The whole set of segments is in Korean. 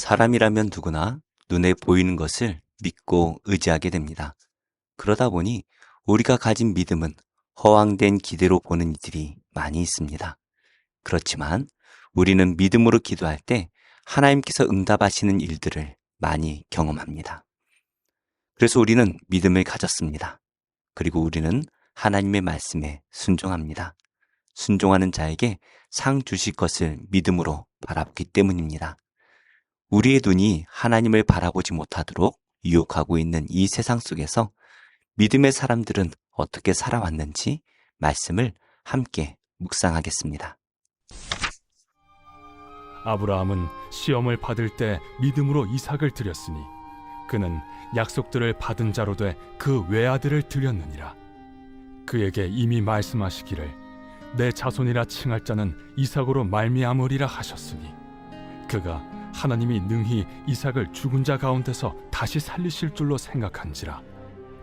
사람이라면 누구나 눈에 보이는 것을 믿고 의지하게 됩니다. 그러다 보니 우리가 가진 믿음은 허황된 기대로 보는 이들이 많이 있습니다. 그렇지만 우리는 믿음으로 기도할 때 하나님께서 응답하시는 일들을 많이 경험합니다. 그래서 우리는 믿음을 가졌습니다. 그리고 우리는 하나님의 말씀에 순종합니다. 순종하는 자에게 상 주실 것을 믿음으로 바라보기 때문입니다. 우리의 눈이 하나님을 바라보지 못하도록 유혹하고 있는 이 세상 속에서 믿음의 사람들은 어떻게 살아왔는지 말씀을 함께 묵상하겠습니다. 아브라함은 시험을 받을 때 믿음으로 이삭을 드렸으니 그는 약속들을 받은 자로 돼 그 외아들을 드렸느니라. 그에게 이미 말씀하시기를 내 자손이라 칭할 자는 이삭으로 말미암으리라 하셨으니 그가 하나님이 능히 이삭을 죽은 자 가운데서 다시 살리실 줄로 생각한지라.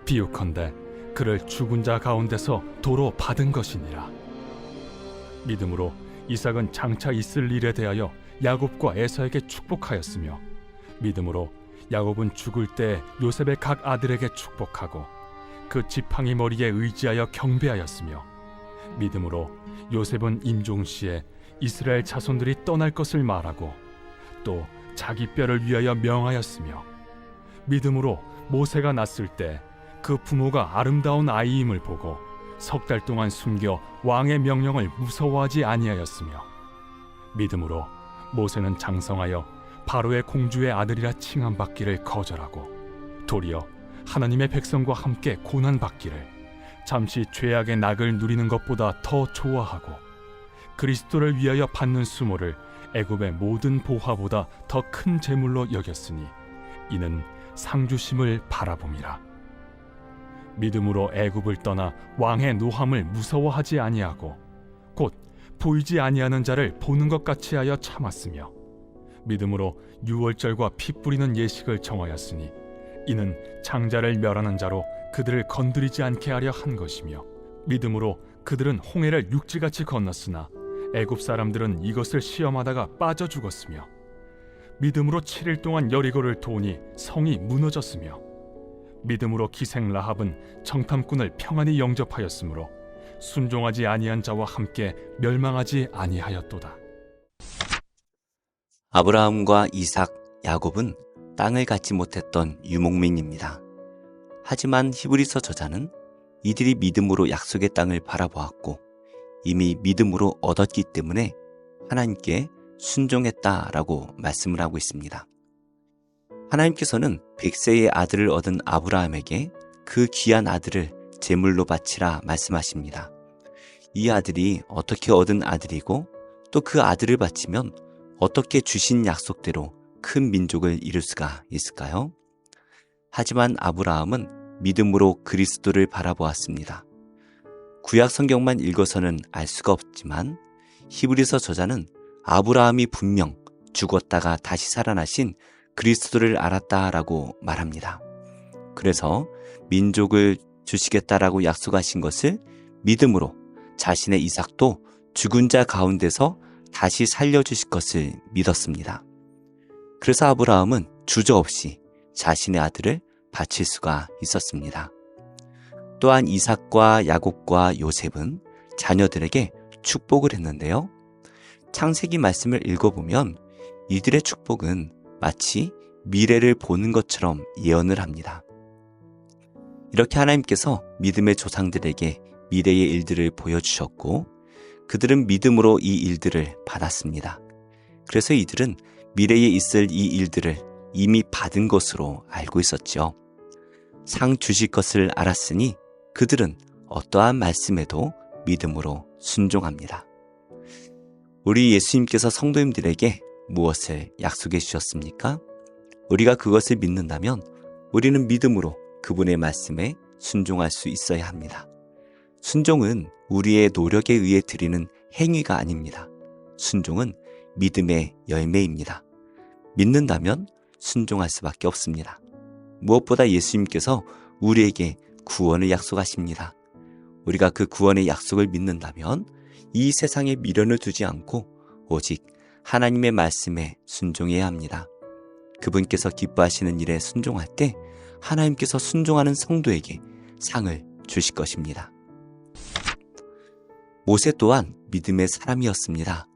비유컨대 그를 죽은 자 가운데서 도로 받은 것이니라. 믿음으로 이삭은 장차 있을 일에 대하여 야곱과 에사에게 축복하였으며 믿음으로 야곱은 죽을 때 요셉의 각 아들에게 축복하고 그 지팡이 머리에 의지하여 경배하였으며 믿음으로 요셉은 임종시에 이스라엘 자손들이 떠날 것을 말하고 또 자기 뼈를 위하여 명하였으며 믿음으로 모세가 낳았을 때 그 부모가 아름다운 아이임을 보고 석 달 동안 숨겨 왕의 명령을 무서워하지 아니하였으며 믿음으로 모세는 장성하여 바로의 공주의 아들이라 칭함받기를 거절하고 도리어 하나님의 백성과 함께 고난받기를 잠시 죄악의 낙을 누리는 것보다 더 좋아하고 그리스도를 위하여 받는 수모를 애굽의 모든 보화보다 더 큰 재물로 여겼으니 이는 상주심을 바라봄이라. 믿음으로 애굽을 떠나 왕의 노함을 무서워하지 아니하고 곧 보이지 아니하는 자를 보는 것 같이 하여 참았으며 믿음으로 유월절과 피 뿌리는 예식을 정하였으니 이는 장자를 멸하는 자로 그들을 건드리지 않게 하려 한 것이며 믿음으로 그들은 홍해를 육지같이 건넜으나 애굽 사람들은 이것을 시험하다가 빠져 죽었으며 믿음으로 7일 동안 여리고를 도우니 성이 무너졌으며 믿음으로 기생 라합은 정탐꾼을 평안히 영접하였으므로 순종하지 아니한 자와 함께 멸망하지 아니하였도다. 아브라함과 이삭, 야곱은 땅을 갖지 못했던 유목민입니다. 하지만 히브리서 저자는 이들이 믿음으로 약속의 땅을 바라보았고 이미 믿음으로 얻었기 때문에 하나님께 순종했다라고 말씀을 하고 있습니다. 하나님께서는 100세의 아들을 얻은 아브라함에게 그 귀한 아들을 제물로 바치라 말씀하십니다. 이 아들이 어떻게 얻은 아들이고 또 그 아들을 바치면 어떻게 주신 약속대로 큰 민족을 이룰 수가 있을까요? 하지만 아브라함은 믿음으로 그리스도를 바라보았습니다. 구약 성경만 읽어서는 알 수가 없지만 히브리서 저자는 아브라함이 분명 죽었다가 다시 살아나신 그리스도를 알았다라고 말합니다. 그래서 민족을 주시겠다라고 약속하신 것을 믿음으로 자신의 이삭도 죽은 자 가운데서 다시 살려주실 것을 믿었습니다. 그래서 아브라함은 주저없이 자신의 아들을 바칠 수가 있었습니다. 또한 이삭과 야곱과 요셉은 자녀들에게 축복을 했는데요. 창세기 말씀을 읽어보면 이들의 축복은 마치 미래를 보는 것처럼 예언을 합니다. 이렇게 하나님께서 믿음의 조상들에게 미래의 일들을 보여주셨고 그들은 믿음으로 이 일들을 받았습니다. 그래서 이들은 미래에 있을 이 일들을 이미 받은 것으로 알고 있었죠. 상 주실 것을 알았으니 그들은 어떠한 말씀에도 믿음으로 순종합니다. 우리 예수님께서 성도님들에게 무엇을 약속해 주셨습니까? 우리가 그것을 믿는다면 우리는 믿음으로 그분의 말씀에 순종할 수 있어야 합니다. 순종은 우리의 노력에 의해 드리는 행위가 아닙니다. 순종은 믿음의 열매입니다. 믿는다면 순종할 수밖에 없습니다. 무엇보다 예수님께서 우리에게 구원을 약속하십니다. 우리가 그 구원의 약속을 믿는다면 이 세상에 미련을 두지 않고 오직 하나님의 말씀에 순종해야 합니다. 그분께서 기뻐하시는 일에 순종할 때 하나님께서 순종하는 성도에게 상을 주실 것입니다. 모세 또한 믿음의 사람이었습니다.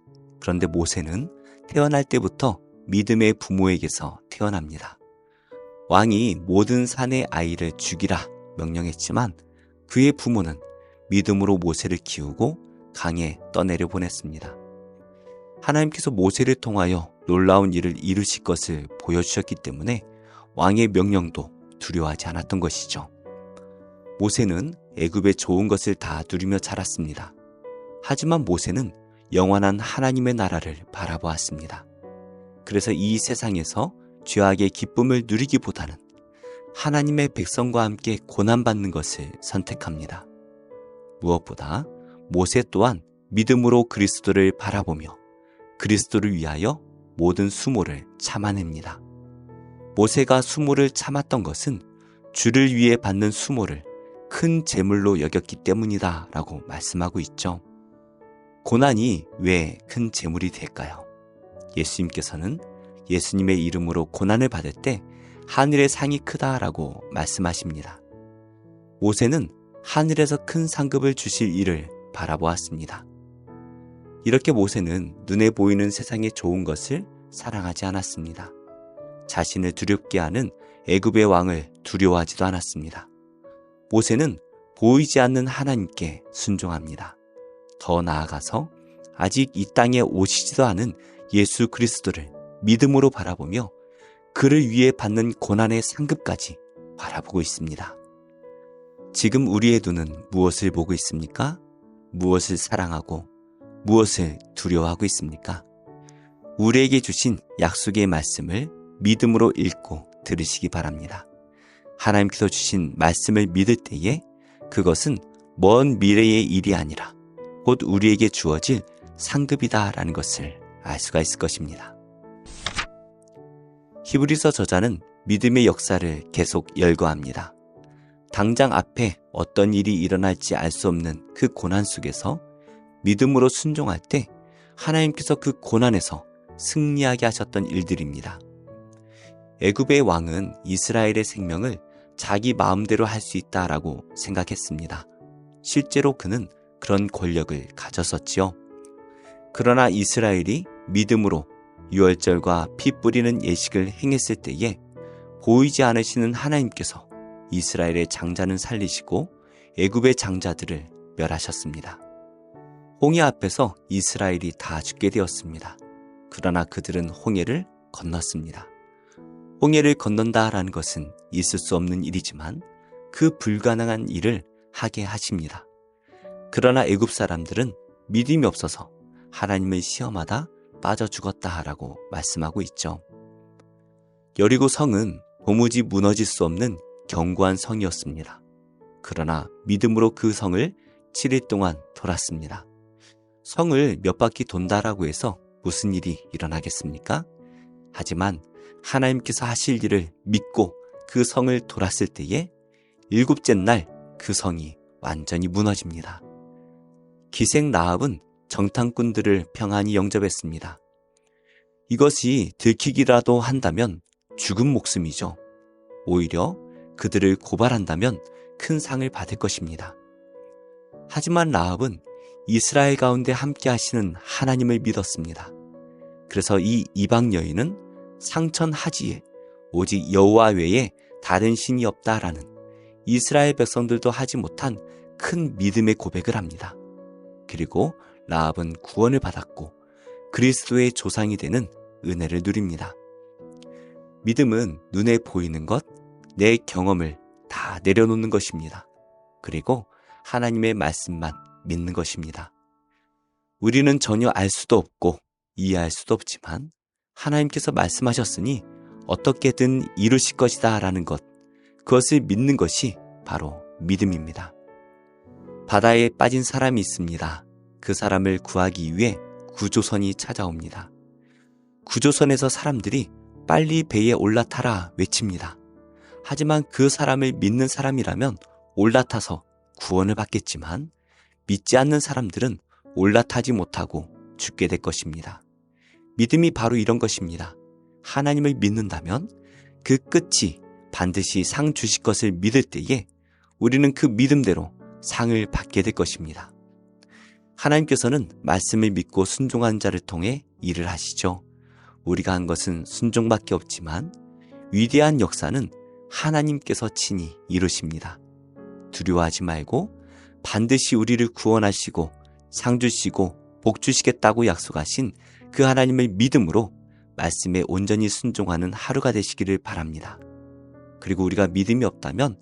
그런데 모세는 태어날 때부터 믿음의 부모에게서 태어납니다. 왕이 모든 산의 아이를 죽이라 명령했지만 그의 부모는 믿음으로 모세를 키우고 강에 떠내려 보냈습니다. 하나님께서 모세를 통하여 놀라운 일을 이루실 것을 보여주셨기 때문에 왕의 명령도 두려워하지 않았던 것이죠. 모세는 애굽의 좋은 것을 다 누리며 자랐습니다. 하지만 모세는 영원한 하나님의 나라를 바라보았습니다. 그래서 이 세상에서 죄악의 기쁨을 누리기보다는 하나님의 백성과 함께 고난받는 것을 선택합니다. 무엇보다 모세 또한 믿음으로 그리스도를 바라보며 그리스도를 위하여 모든 수모를 참아냅니다. 모세가 수모를 참았던 것은 주를 위해 받는 수모를 큰 재물로 여겼기 때문이다 라고 말씀하고 있죠. 고난이 왜 큰 재물이 될까요? 예수님께서는 예수님의 이름으로 고난을 받을 때 하늘의 상이 크다라고 말씀하십니다. 모세는 하늘에서 큰 상급을 주실 일을 바라보았습니다. 이렇게 모세는 눈에 보이는 세상의 좋은 것을 사랑하지 않았습니다. 자신을 두렵게 하는 애굽의 왕을 두려워하지도 않았습니다. 모세는 보이지 않는 하나님께 순종합니다. 더 나아가서 아직 이 땅에 오시지도 않은 예수 그리스도를 믿음으로 바라보며 그를 위해 받는 고난의 상급까지 바라보고 있습니다. 지금 우리의 눈은 무엇을 보고 있습니까? 무엇을 사랑하고 무엇을 두려워하고 있습니까? 우리에게 주신 약속의 말씀을 믿음으로 읽고 들으시기 바랍니다. 하나님께서 주신 말씀을 믿을 때에 그것은 먼 미래의 일이 아니라 곧 우리에게 주어질 상급이다라는 것을 알 수가 있을 것입니다. 히브리서 저자는 믿음의 역사를 계속 열거합니다. 당장 앞에 어떤 일이 일어날지 알 수 없는 그 고난 속에서 믿음으로 순종할 때 하나님께서 그 고난에서 승리하게 하셨던 일들입니다. 애굽의 왕은 이스라엘의 생명을 자기 마음대로 할 수 있다라고 생각했습니다. 실제로 그는 그런 권력을 가졌었지요. 그러나 이스라엘이 믿음으로 유월절과 피 뿌리는 예식을 행했을 때에 보이지 않으시는 하나님께서 이스라엘의 장자는 살리시고 애굽의 장자들을 멸하셨습니다. 홍해 앞에서 이스라엘이 다 죽게 되었습니다. 그러나 그들은 홍해를 건넜습니다. 홍해를 건넌다라는 것은 있을 수 없는 일이지만 그 불가능한 일을 하게 하십니다. 그러나 애굽 사람들은 믿음이 없어서 하나님을 시험하다 빠져 죽었다라고 말씀하고 있죠. 여리고 성은 도무지 무너질 수 없는 견고한 성이었습니다. 그러나 믿음으로 그 성을 7일 동안 돌았습니다. 성을 몇 바퀴 돈다라고 해서 무슨 일이 일어나겠습니까? 하지만 하나님께서 하실 일을 믿고 그 성을 돌았을 때에 7째 날 그 성이 완전히 무너집니다. 기생 라합은 정탐꾼들을 평안히 영접했습니다. 이것이 들키기라도 한다면 죽은 목숨이죠. 오히려 그들을 고발한다면 큰 상을 받을 것입니다. 하지만 라합은 이스라엘 가운데 함께 하시는 하나님을 믿었습니다. 그래서 이 이방 여인은 상천 하지에 오직 여호와 외에 다른 신이 없다라는 이스라엘 백성들도 하지 못한 큰 믿음의 고백을 합니다. 그리고 라합은 구원을 받았고 그리스도의 조상이 되는 은혜를 누립니다. 믿음은 눈에 보이는 것, 내 경험을 다 내려놓는 것입니다. 그리고 하나님의 말씀만 믿는 것입니다. 우리는 전혀 알 수도 없고 이해할 수도 없지만 하나님께서 말씀하셨으니 어떻게든 이루실 것이다 라는 것, 그것을 믿는 것이 바로 믿음입니다. 바다에 빠진 사람이 있습니다. 그 사람을 구하기 위해 구조선이 찾아옵니다. 구조선에서 사람들이 빨리 배에 올라타라 외칩니다. 하지만 그 사람을 믿는 사람이라면 올라타서 구원을 받겠지만 믿지 않는 사람들은 올라타지 못하고 죽게 될 것입니다. 믿음이 바로 이런 것입니다. 하나님을 믿는다면 그 끝이 반드시 상 주실 것을 믿을 때에 우리는 그 믿음대로 상을 받게 될 것입니다. 하나님께서는 말씀을 믿고 순종한 자를 통해 일을 하시죠. 우리가 한 것은 순종밖에 없지만 위대한 역사는 하나님께서 친히 이루십니다. 두려워하지 말고 반드시 우리를 구원하시고 상 주시고 복 주시겠다고 약속하신 그 하나님을 믿음으로 말씀에 온전히 순종하는 하루가 되시기를 바랍니다. 그리고 우리가 믿음이 없다면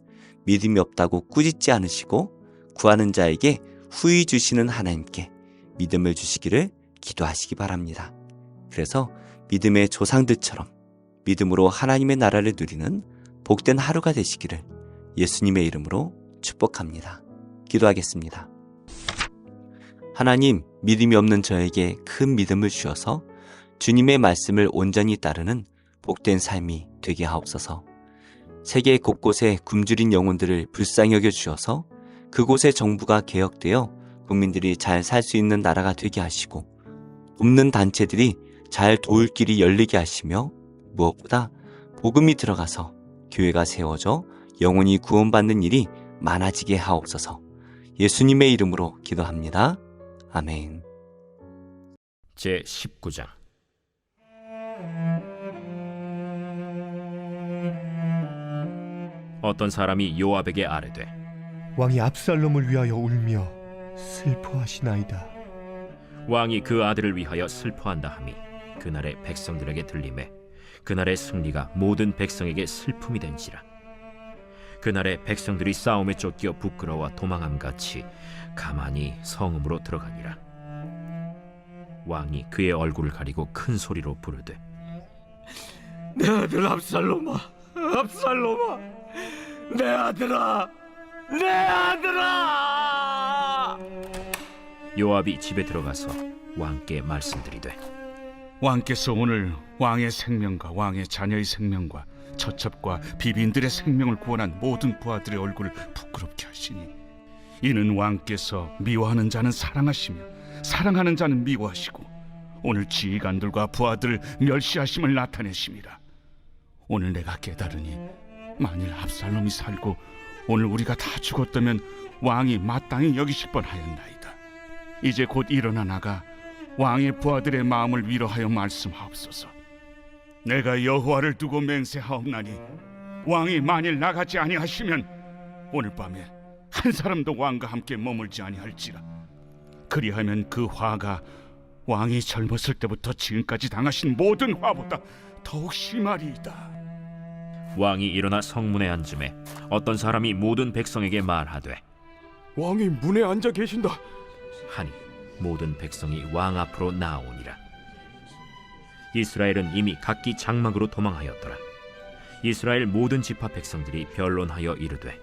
믿음이 없다고 꾸짖지 않으시고 구하는 자에게 후히 주시는 하나님께 믿음을 주시기를 기도하시기 바랍니다. 그래서 믿음의 조상들처럼 믿음으로 하나님의 나라를 누리는 복된 하루가 되시기를 예수님의 이름으로 축복합니다. 기도하겠습니다. 하나님, 믿음이 없는 저에게 큰 믿음을 주셔서 주님의 말씀을 온전히 따르는 복된 삶이 되게 하옵소서. 세계 곳곳에 굶주린 영혼들을 불쌍히 여겨 주셔서 그곳의 정부가 개혁되어 국민들이 잘 살 수 있는 나라가 되게 하시고 돕는 단체들이 잘 도울 길이 열리게 하시며 무엇보다 복음이 들어가서 교회가 세워져 영혼이 구원받는 일이 많아지게 하옵소서. 예수님의 이름으로 기도합니다. 아멘. 제19장 어떤 사람이 요압에게 아뢰되 왕이 압살롬을 위하여 울며 슬퍼하시나이다. 왕이 그 아들을 위하여 슬퍼한다 함이 그날의 백성들에게 들리매 그날의 승리가 모든 백성에게 슬픔이 된지라. 그날의 백성들이 싸움에 쫓겨 부끄러워 도망함같이 가만히 성읍으로 들어가니라. 왕이 그의 얼굴을 가리고 큰 소리로 부르되 내 아들 압살롬아, 압살롬아, 내 아들아, 내 아들아! 요압이 집에 들어가서 왕께 말씀드리되 왕께서 오늘 왕의 생명과 왕의 자녀의 생명과 처첩과 비빈들의 생명을 구원한 모든 부하들의 얼굴을 부끄럽게 하시니 이는 왕께서 미워하는 자는 사랑하시며 사랑하는 자는 미워하시고 오늘 지휘관들과 부하들을 멸시하심을 나타내심이라. 오늘 내가 깨달으니 만일 압살롬이 살고 오늘 우리가 다 죽었다면 왕이 마땅히 여기실 뻔하였나이다. 이제 곧 일어나 나가 왕의 부하들의 마음을 위로하여 말씀하옵소서. 내가 여호와를 두고 맹세하옵나니 왕이 만일 나가지 아니하시면 오늘 밤에 한 사람도 왕과 함께 머물지 아니할지라. 그리하면 그 화가 왕이 젊었을 때부터 지금까지 당하신 모든 화보다 더욱 심하리이다. 왕이 일어나 성문에 앉음에 어떤 사람이 모든 백성에게 말하되 왕이 문에 앉아 계신다. 하니 모든 백성이 왕 앞으로 나아오니라. 이스라엘은 이미 각기 장막으로 도망하였더라. 이스라엘 모든 지파 백성들이 변론하여 이르되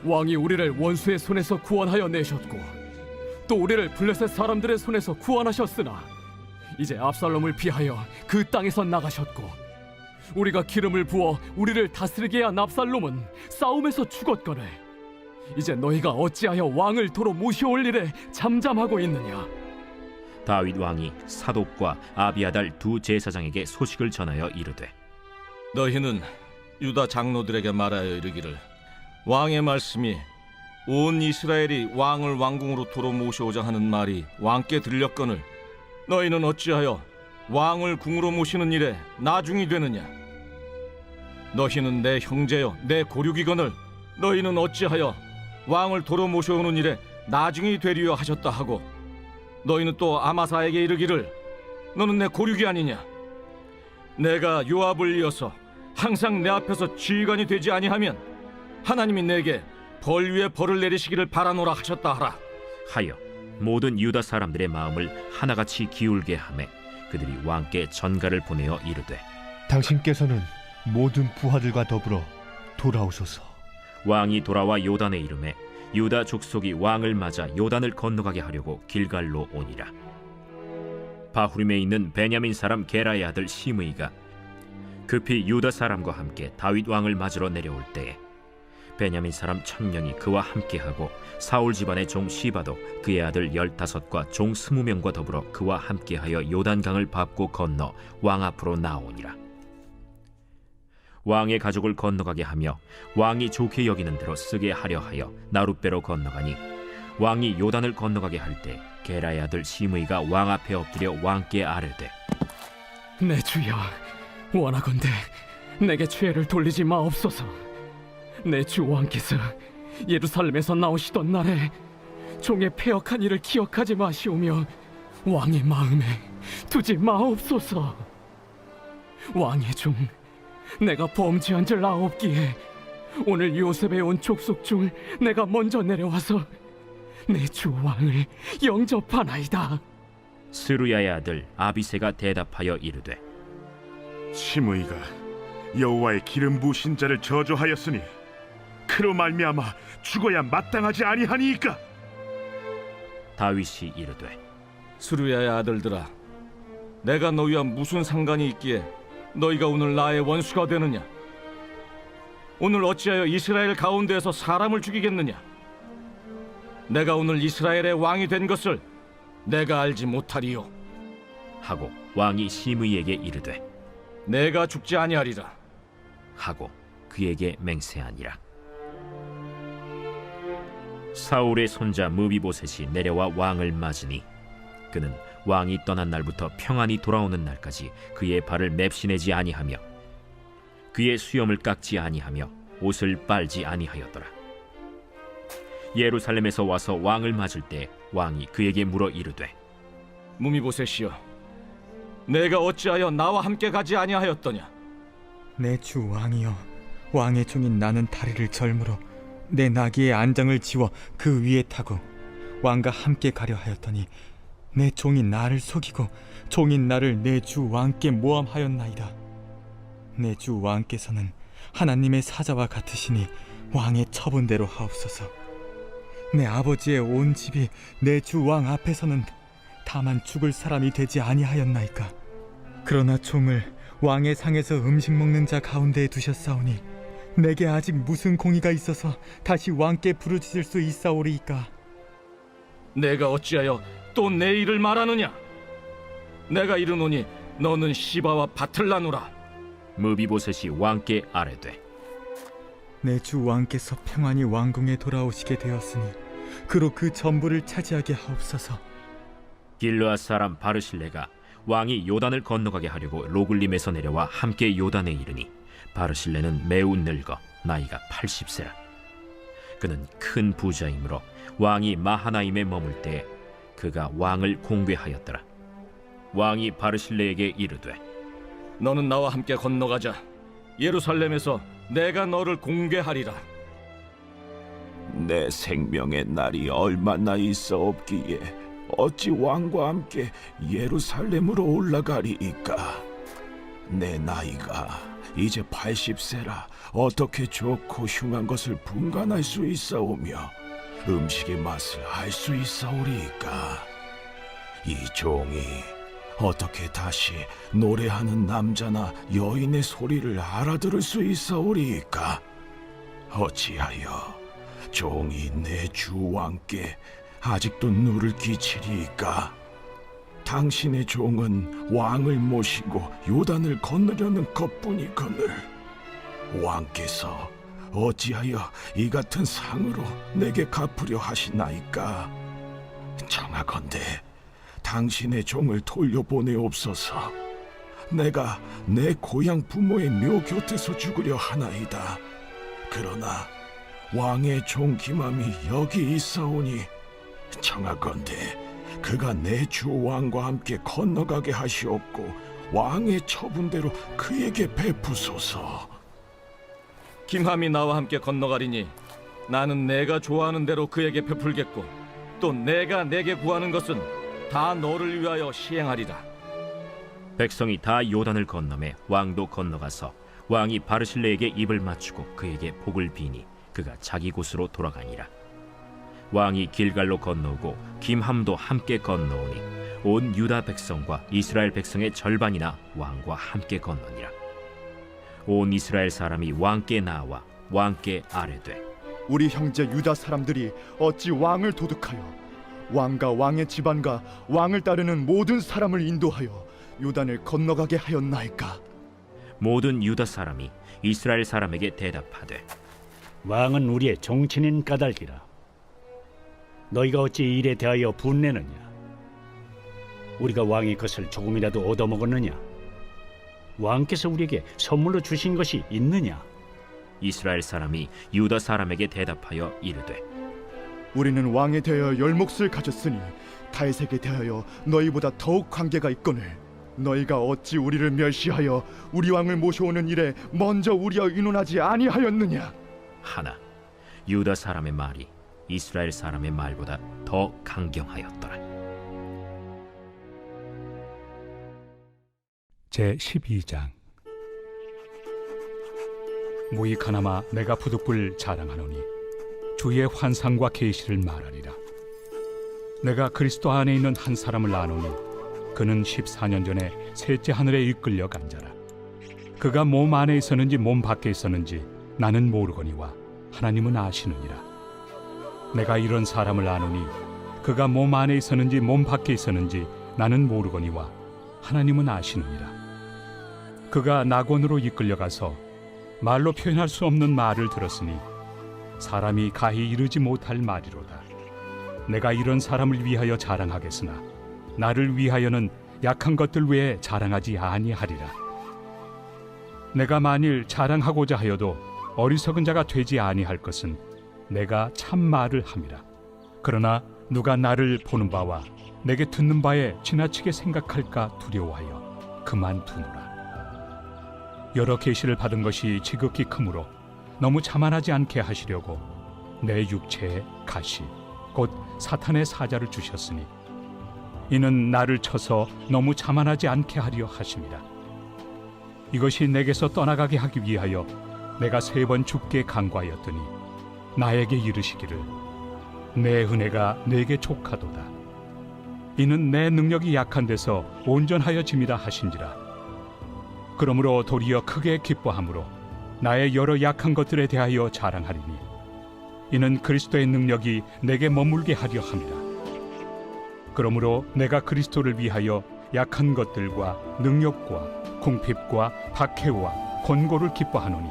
왕이 우리를 원수의 손에서 구원하여 내셨고 또 우리를 블레셋 사람들의 손에서 구원하셨으나 이제 압살롬을 피하여 그 땅에서 나가셨고 우리가 기름을 부어 우리를 다스리게 한 압살롬은 싸움에서 죽었거늘 이제 너희가 어찌하여 왕을 도로 모셔올 일에 잠잠하고 있느냐. 다윗 왕이 사독과 아비아달 두 제사장에게 소식을 전하여 이르되 너희는 유다 장로들에게 말하여 이르기를 왕의 말씀이 온 이스라엘이 왕을 왕궁으로 도로 모셔오자 하는 말이 왕께 들렸거늘 너희는 어찌하여 왕을 궁으로 모시는 일에 나중이 되느냐. 너희는 내 형제여 내 고륙이거늘 너희는 어찌하여 왕을 도로 모셔오는 일에 나중이 되리여 하셨다 하고 너희는 또 아마사에게 이르기를 너는 내 고륙이 아니냐. 내가 요압을 이어서 항상 내 앞에서 지휘관이 되지 아니하면 하나님이 내게 벌 위에 벌을 내리시기를 바라노라 하셨다 하라. 하여 모든 유다 사람들의 마음을 하나같이 기울게 하매 그들이 왕께 전가를 보내어 이르되 당신께서는 모든 부하들과 더불어 돌아오소서. 왕이 돌아와 요단에 이르매 유다 족속이 왕을 맞아 요단을 건너가게 하려고 길갈로 오니라. 바후림에 있는 베냐민 사람 게라의 아들 시므이가 급히 유다 사람과 함께 다윗 왕을 맞으러 내려올 때에 베냐민 사람 1000명이 그와 함께하고 사울 집안의 종 시바도 그의 아들 15과 종 20명과 더불어 그와 함께하여 요단강을 밟고 건너 왕 앞으로 나오니라. 왕의 가족을 건너가게 하며 왕이 좋게 여기는 대로 쓰게 하려 하여 나룻배로 건너가니 왕이 요단을 건너가게 할 때 게라의 아들 시므이가 왕 앞에 엎드려 왕께 아뢰되 내 주여, 원하건대 내게 죄를 돌리지 마옵소서. 내 주 왕께서 예루살렘에서 나오시던 날에 종의 패역한 일을 기억하지 마시오며 왕의 마음에 두지 마옵소서. 왕의 종 내가 범죄한 줄 아옵기에 오늘 요셉에 온 족속 중 내가 먼저 내려와서 내 주 왕을 영접하나이다. 스루야의 아들 아비새가 대답하여 이르되 시므이가 여호와의 기름 부으신 자를 저주하였으니 그로 말미암아 죽어야 마땅하지 아니하니이까. 다윗이 이르되 수르야의 아들들아, 내가 너희와 무슨 상관이 있기에 너희가 오늘 나의 원수가 되느냐? 오늘 어찌하여 이스라엘 가운데에서 사람을 죽이겠느냐? 내가 오늘 이스라엘의 왕이 된 것을 내가 알지 못하리요. 하고 왕이 시므이에게 이르되 내가 죽지 아니하리라. 하고 그에게 맹세하니라. 사울의 손자 무비보셋이 내려와 왕을 맞으니 그는 왕이 떠난 날부터 평안히 돌아오는 날까지 그의 발을 맵시내지 아니하며 그의 수염을 깎지 아니하며 옷을 빨지 아니하였더라. 예루살렘에서 와서 왕을 맞을 때 왕이 그에게 물어 이르되 무미보셋이여, 내가 어찌하여 나와 함께 가지 아니하였더냐? 내 주 왕이여, 왕의 종인 나는 다리를 절므로 내 나귀의 안장을 지워 그 위에 타고 왕과 함께 가려 하였더니 내 종인 나를 속이고 종인 나를 내 주 왕께 모함하였나이다. 내 주 왕께서는 하나님의 사자와 같으시니 왕의 처분대로 하옵소서. 내 아버지의 온 집이 내 주 왕 앞에서는 다만 죽을 사람이 되지 아니하였나이까. 그러나 종을 왕의 상에서 음식 먹는 자 가운데에 두셨사오니 내게 아직 무슨 공의가 있어서 다시 왕께 부르짖을 수 있사오리이까. 내가 어찌하여 또 내 일을 말하느냐? 내가 이르노니 너는 시바와 밭을 나누라. 무비보셋이 왕께 아뢰되 내 주 왕께서 평안히 왕궁에 돌아오시게 되었으니 그로 그 전부를 차지하게 하옵소서. 길르앗 사람 바르실레가 왕이 요단을 건너가게 하려고 로글림에서 내려와 함께 요단에 이르니 바르실레는 매우 늙어 나이가 80세라. 그는 큰 부자이므로 왕이 마하나임에 머물 때 그가 왕을 공궤하였더라. 왕이 바르실레에게 이르되 너는 나와 함께 건너가자. 예루살렘에서 내가 너를 공궤하리라. 내 생명의 날이 얼마나 있어없기에 어찌 왕과 함께 예루살렘으로 올라가리이까. 내 나이가 이제 80세라 어떻게 좋고 흉한 것을 분간할 수 있사오며 음식의 맛을 알 수 있사오리이까. 이 종이 어떻게 다시 노래하는 남자나 여인의 소리를 알아들을 수 있사오리이까. 어찌하여 종이 내 주 왕께 아직도 누를 끼치리이까. 당신의 종은 왕을 모시고 요단을 건너려는 것뿐이거늘 왕께서 어찌하여 이 같은 상으로 내게 갚으려 하시나이까. 청하건대 당신의 종을 돌려보내옵소서. 내가 내 고향 부모의 묘 곁에서 죽으려 하나이다. 그러나 왕의 종 기맘이 여기 있사오니 청하건대 그가 내 주 왕과 함께 건너가게 하시옵고 왕의 처분대로 그에게 베푸소서. 김함이 나와 함께 건너가리니 나는 내가 좋아하는 대로 그에게 베풀겠고 또 내가 내게 구하는 것은 다 너를 위하여 시행하리라. 백성이 다 요단을 건너매 왕도 건너가서 왕이 바르실레에게 입을 맞추고 그에게 복을 비니 그가 자기 곳으로 돌아가니라. 왕이 길갈로 건너오고 김함도 함께 건너오니 온 유다 백성과 이스라엘 백성의 절반이나 왕과 함께 건너니라. 온 이스라엘 사람이 왕께 나와 왕께 아뢰되 우리 형제 유다 사람들이 어찌 왕을 도둑하여 왕과 왕의 집안과 왕을 따르는 모든 사람을 인도하여 요단을 건너가게 하였나이까. 모든 유다 사람이 이스라엘 사람에게 대답하되 왕은 우리의 종친인 까닭이라. 너희가 어찌 이 일에 대하여 분내느냐? 우리가 왕의 것을 조금이라도 얻어먹었느냐? 왕께서 우리에게 선물로 주신 것이 있느냐? 이스라엘 사람이 유다 사람에게 대답하여 이르되 우리는 왕에 대하여 열몫을 가졌으니 다윗에게 대하여 너희보다 더욱 관계가 있거늘 너희가 어찌 우리를 멸시하여 우리 왕을 모셔오는 일에 먼저 우리와 의논하지 아니하였느냐? 하나 유다 사람의 말이 이스라엘 사람의 말보다 더 강경하였더라. 제12장. 무익하나마 내가 부득불 자랑하노니 주의 환상과 계시를 말하리라. 내가 그리스도 안에 있는 한 사람을 아노니 그는 14년 전에 셋째 하늘에 이끌려 간 자라. 그가 몸 안에 있었는지 몸 밖에 있었는지 나는 모르거니와 하나님은 아시느니라. 내가 이런 사람을 아노니 그가 몸 안에 있었는지 몸 밖에 있었는지 나는 모르거니와 하나님은 아시느니라. 그가 낙원으로 이끌려가서 말로 표현할 수 없는 말을 들었으니 사람이 가히 이르지 못할 말이로다. 내가 이런 사람을 위하여 자랑하겠으나 나를 위하여는 약한 것들 외에 자랑하지 아니하리라. 내가 만일 자랑하고자 하여도 어리석은 자가 되지 아니할 것은 내가 참 말을 함이라. 그러나 누가 나를 보는 바와 내게 듣는 바에 지나치게 생각할까 두려워하여 그만두노라. 여러 계시를 받은 것이 지극히 크므로 너무 자만하지 않게 하시려고 내 육체에 가시 곧 사탄의 사자를 주셨으니 이는 나를 쳐서 너무 자만하지 않게 하려 하심이라. 이것이 내게서 떠나가게 하기 위하여 내가 3번 죽게 간구하였더니 나에게 이르시기를 내 은혜가 내게 족하도다. 이는 내 능력이 약한 데서 온전하여짐이라 하신지라. 그러므로 도리어 크게 기뻐함으로 나의 여러 약한 것들에 대하여 자랑하리니 이는 그리스도의 능력이 내게 머물게 하려 함이라. 그러므로 내가 그리스도를 위하여 약한 것들과 능력과 궁핍과 박해와 권고를 기뻐하노니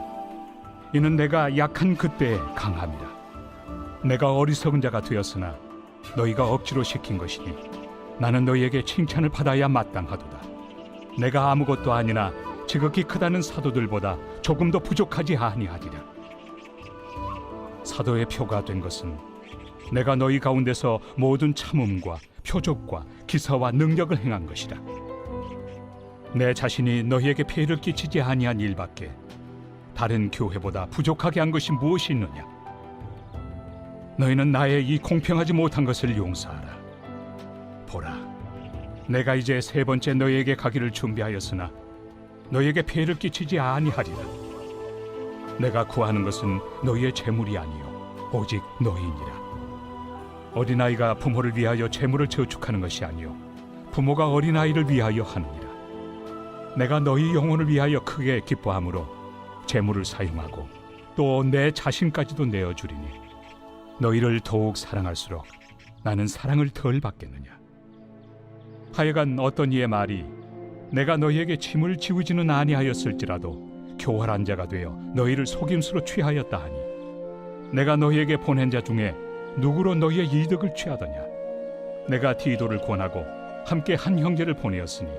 이는 내가 약한 그때에 강함이라. 내가 어리석은 자가 되었으나 너희가 억지로 시킨 것이니 나는 너희에게 칭찬을 받아야 마땅하도다. 내가 아무것도 아니나 지극히 크다는 사도들보다 조금도 부족하지 아니하리라. 사도의 표가 된 것은 내가 너희 가운데서 모든 참음과 표적과 기사와 능력을 행한 것이라. 내 자신이 너희에게 폐해를 끼치지 아니한 일밖에 다른 교회보다 부족하게 한 것이 무엇이 있느냐? 너희는 나의 이 공평하지 못한 것을 용서하라. 보라, 내가 이제 3번째 너희에게 가기를 준비하였으나 너희에게 폐해를 끼치지 아니하리라. 내가 구하는 것은 너희의 재물이 아니요 오직 너희니라. 어린아이가 부모를 위하여 재물을 저축하는 것이 아니요 부모가 어린아이를 위하여 하느니라. 내가 너희 영혼을 위하여 크게 기뻐함으로 재물을 사용하고 또 내 자신까지도 내어주리니 너희를 더욱 사랑할수록 나는 사랑을 덜 받겠느냐. 하여간 어떤 이의 말이 내가 너희에게 짐을 지우지는 아니하였을지라도 교활한 자가 되어 너희를 속임수로 취하였다 하니 내가 너희에게 보낸 자 중에 누구로 너희의 이득을 취하더냐. 내가 디도를 권하고 함께 한 형제를 보내었으니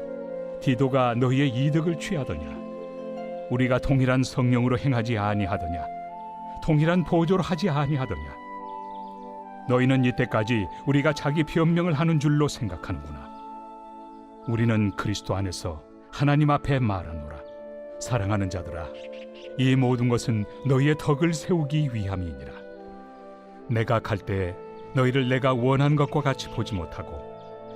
디도가 너희의 이득을 취하더냐. 우리가 동일한 성령으로 행하지 아니하더냐. 동일한 보조로 하지 아니하더냐. 너희는 이때까지 우리가 자기 변명을 하는 줄로 생각하는구나. 우리는 그리스도 안에서 하나님 앞에 말하노라. 사랑하는 자들아, 이 모든 것은 너희의 덕을 세우기 위함이니라. 내가 갈 때 너희를 내가 원하는 것과 같이 보지 못하고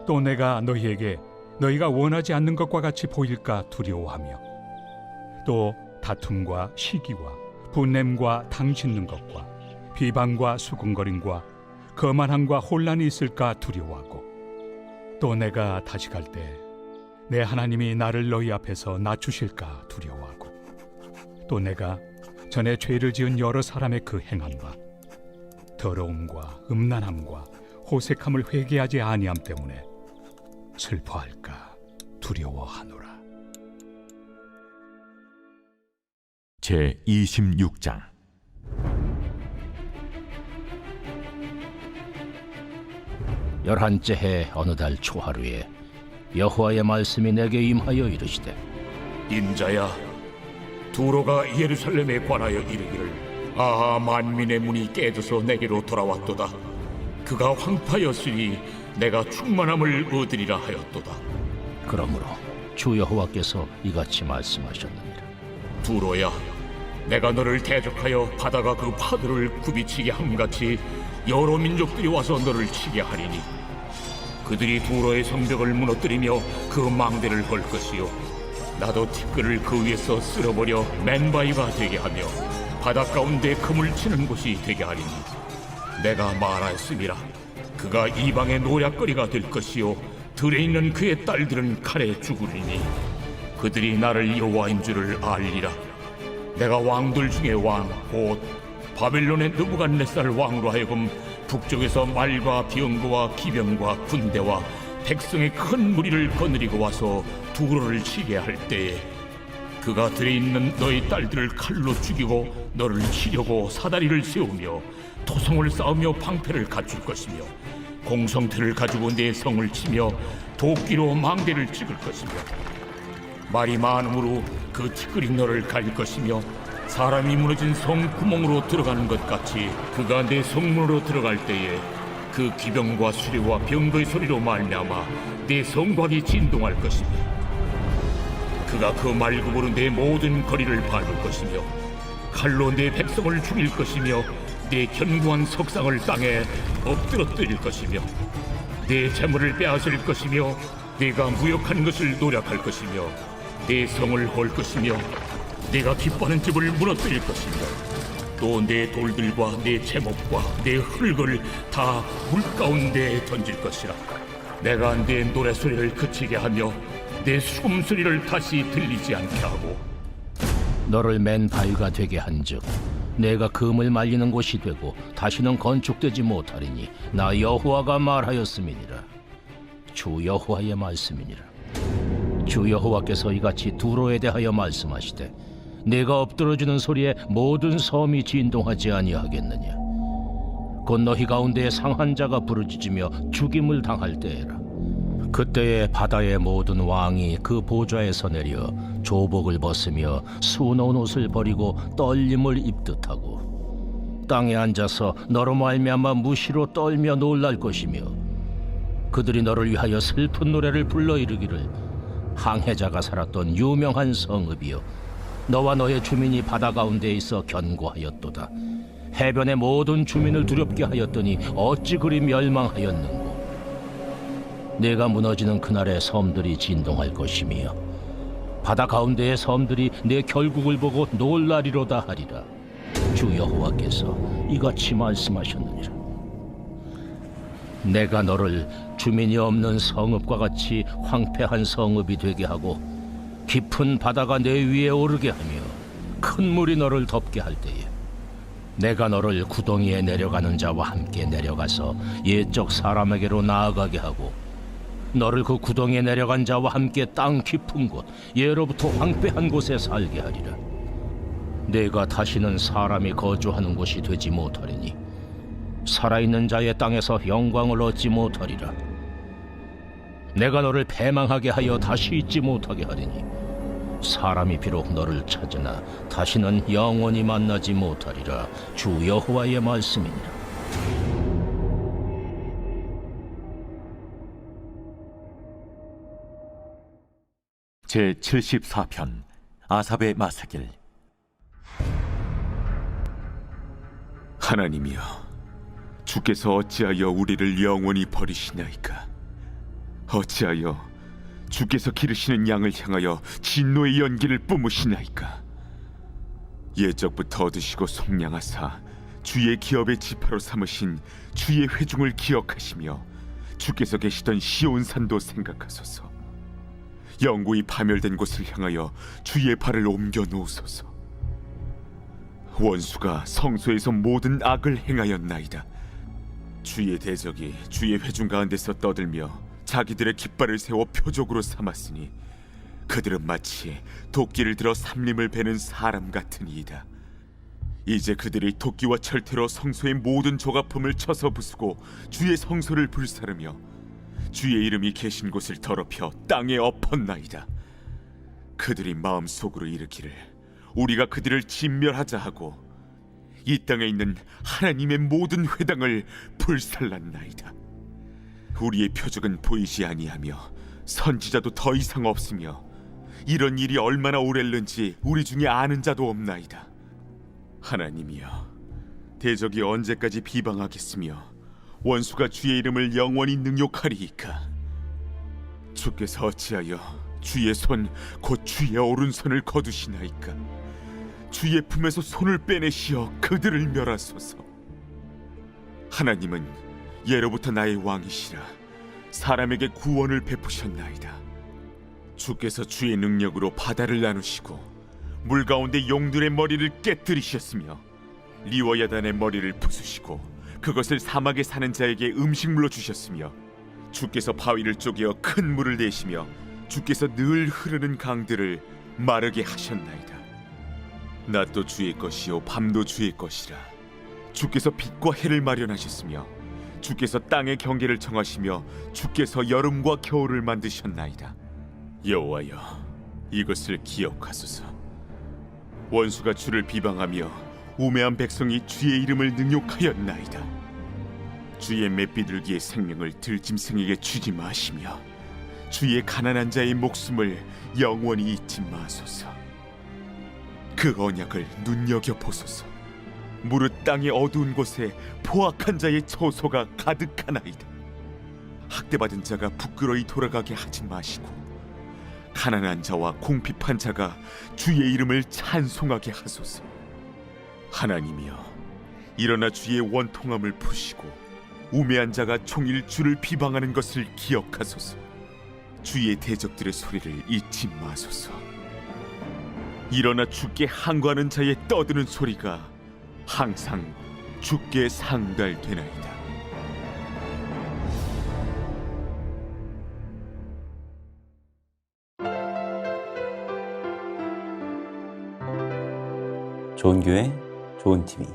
또 내가 너희에게 너희가 원하지 않는 것과 같이 보일까 두려워하며 또 다툼과 시기와 분냄과 당 짓는 것과 비방과 수군거림과 거만함과 혼란이 있을까 두려워하고 또 내가 다시 갈 때 내 하나님이 나를 너희 앞에서 낮추실까 두려워하고 또 내가 전에 죄를 지은 여러 사람의 그 행함과 더러움과 음란함과 호색함을 회개하지 아니함 때문에 슬퍼할까 두려워하노라. 제 26장. 열한째 해 어느 달 초하루에 여호와의 말씀이 내게 임하여 이르시되, 인자야, 두로가 예루살렘에 관하여 이르기를, 아하, 만민의 문이 깨져서 내게로 돌아왔도다. 그가 황파였으니 내가 충만함을 얻으리라 하였도다. 그러므로 주 여호와께서 이같이 말씀하셨느니라. 두로야, 내가 너를 대적하여 바다가 그 파도를 굽이치게 함같이 여러 민족들이 와서 너를 치게 하리니, 그들이 두로의 성벽을 무너뜨리며 그 망대를 헐 것이요, 나도 티끌을 그 위에서 쓸어버려 맨바위가 되게 하며 바다 가운데 그물 치는 곳이 되게 하리니, 내가 말하였음이라. 그가 이방의 노략거리가 될 것이요, 들에 있는 그의 딸들은 칼에 죽으리니, 그들이 나를 여호와인 줄을 알리라. 내가 왕들 중에 왕, 곧 바벨론의 느부갓네살 왕으로 하여금 북쪽에서 말과 병거와 기병과 군대와 백성의 큰 무리를 거느리고 와서 두로를 치게 할 때에, 그가 들에 있는 너희 딸들을 칼로 죽이고 너를 치려고 사다리를 세우며 토성을 쌓으며 방패를 갖출 것이며, 공성틀을 가지고 내 성을 치며 도끼로 망대를 찍을 것이며, 말이 많음으로 그 티끌이 너를 갈 것이며, 사람이 무너진 성 구멍으로 들어가는 것 같이 그가 내 성문으로 들어갈 때에 그 기병과 수레와 병거의 소리로 말미암아 내 성곽이 진동할 것이며, 그가 그 말굽으로 내 모든 거리를 밟을 것이며, 칼로 내 백성을 죽일 것이며, 내 견고한 석상을 땅에 엎드러뜨릴 것이며, 내 재물을 빼앗을 것이며, 내가 무역한 것을 노략할 것이며, 내 성을 헐 것이며, 내가 기뻐하는 집을 무너뜨릴 것이며, 또 내 돌들과 내 제목과 내 흙을 다 물가운데 던질 것이라. 내가 내 노래소리를 그치게 하며 내 숨소리를 다시 들리지 않게 하고, 너를 맨 바위가 되게 한즉 내가 금을 말리는 곳이 되고 다시는 건축되지 못하리니 나 여호와가 말하였음이니라. 주 여호와의 말씀이니라. 주 여호와께서 이같이 두로에 대하여 말씀하시되, 내가 엎드러지는 소리에 모든 섬이 진동하지 아니하겠느냐. 곧 너희 가운데 상한 자가 부르짖으며 죽임을 당할 때에라. 그때에 바다의 모든 왕이 그 보좌에서 내려 조복을 벗으며 수놓은 옷을 버리고 떨림을 입듯 하고, 땅에 앉아서 너로 말미암아 무시로 떨며 놀랄 것이며, 그들이 너를 위하여 슬픈 노래를 불러 이르기를, 항해자가 살았던 유명한 성읍이여, 너와 너의 주민이 바다 가운데 있어 견고하였도다. 해변의 모든 주민을 두렵게 하였더니 어찌 그리 멸망하였는고. 내가 무너지는 그날에 섬들이 진동할 것이며, 바다 가운데의 섬들이 내 결국을 보고 놀라리로다 하리라. 주 여호와께서 이같이 말씀하셨느니라. 내가 너를 주민이 없는 성읍과 같이 황폐한 성읍이 되게 하고, 깊은 바다가 내 위에 오르게 하며 큰 물이 너를 덮게 할 때에, 내가 너를 구덩이에 내려가는 자와 함께 내려가서 옛적 사람에게로 나아가게 하고, 너를 그 구덩이에 내려간 자와 함께 땅 깊은 곳, 예로부터 황폐한 곳에 살게 하리라. 내가 다시는 사람이 거주하는 곳이 되지 못하리니 살아있는 자의 땅에서 영광을 얻지 못하리라. 내가 너를 패망하게 하여 다시 잊지 못하게 하리니 사람이 비록 너를 찾으나 다시는 영원히 만나지 못하리라. 주 여호와의 말씀이니라. 제 74편. 아삽의 마사길. 하나님이여, 주께서 어찌하여 우리를 영원히 버리시나이까? 어찌하여 주께서 기르시는 양을 향하여 진노의 연기를 뿜으시나이까? 옛적부터 얻으시고 속량하사 주의 기업의 지파로 삼으신 주의 회중을 기억하시며, 주께서 계시던 시온산도 생각하소서. 영구히 파멸된 곳을 향하여 주의 발을 옮겨 놓으소서. 원수가 성소에서 모든 악을 행하였나이다. 주의 대적이 주의 회중 가운데서 떠들며 자기들의 깃발을 세워 표적으로 삼았으니 그들은 마치 도끼를 들어 삼림을 베는 사람 같으니이다. 이제 그들이 도끼와 철퇴로 성소의 모든 조각품을 쳐서 부수고 주의 성소를 불사르며 주의 이름이 계신 곳을 더럽혀 땅에 엎었나이다. 그들이 마음속으로 이르기를 우리가 그들을 진멸하자 하고 이 땅에 있는 하나님의 모든 회당을 불살랐나이다. 우리의 표적은 보이지 아니하며 선지자도 더 이상 없으며 이런 일이 얼마나 오랬는지 우리 중에 아는 자도 없나이다. 하나님이여, 대적이 언제까지 비방하겠으며 원수가 주의 이름을 영원히 능욕하리이까? 주께서 어찌하여 주의 손 곧 주의 오른손을 거두시나이까? 주의 품에서 손을 빼내시어 그들을 멸하소서. 하나님은 예로부터 나의 왕이시라 사람에게 구원을 베푸셨나이다. 주께서 주의 능력으로 바다를 나누시고 물 가운데 용들의 머리를 깨뜨리셨으며 리워야단의 머리를 부수시고 그것을 사막에 사는 자에게 음식물로 주셨으며 주께서 바위를 쪼개어 큰 물을 내시며 주께서 늘 흐르는 강들을 마르게 하셨나이다. 낮도 주의 것이요 밤도 주의 것이라. 주께서 빛과 해를 마련하셨으며 주께서 땅의 경계를 정하시며 주께서 여름과 겨울을 만드셨나이다. 여호와여, 이것을 기억하소서. 원수가 주를 비방하며 우매한 백성이 주의 이름을 능욕하였나이다. 주의 맷비둘기의 생명을 들짐승에게 주지 마시며 주의 가난한 자의 목숨을 영원히 잊지 마소서. 그 언약을 눈여겨보소서. 무릇 땅의 어두운 곳에 포악한 자의 처소가 가득하나이다. 학대받은 자가 부끄러이 돌아가게 하지 마시고 가난한 자와 궁핍한 자가 주의 이름을 찬송하게 하소서. 하나님이여, 일어나 주의 원통함을 푸시고 우매한 자가 종일 주를 비방하는 것을 기억하소서. 주의 대적들의 소리를 잊지 마소서. 일어나 주께 항거하는 자의 떠드는 소리가 항상 주께 상달되나이다. 좋은 교회, 좋은 TV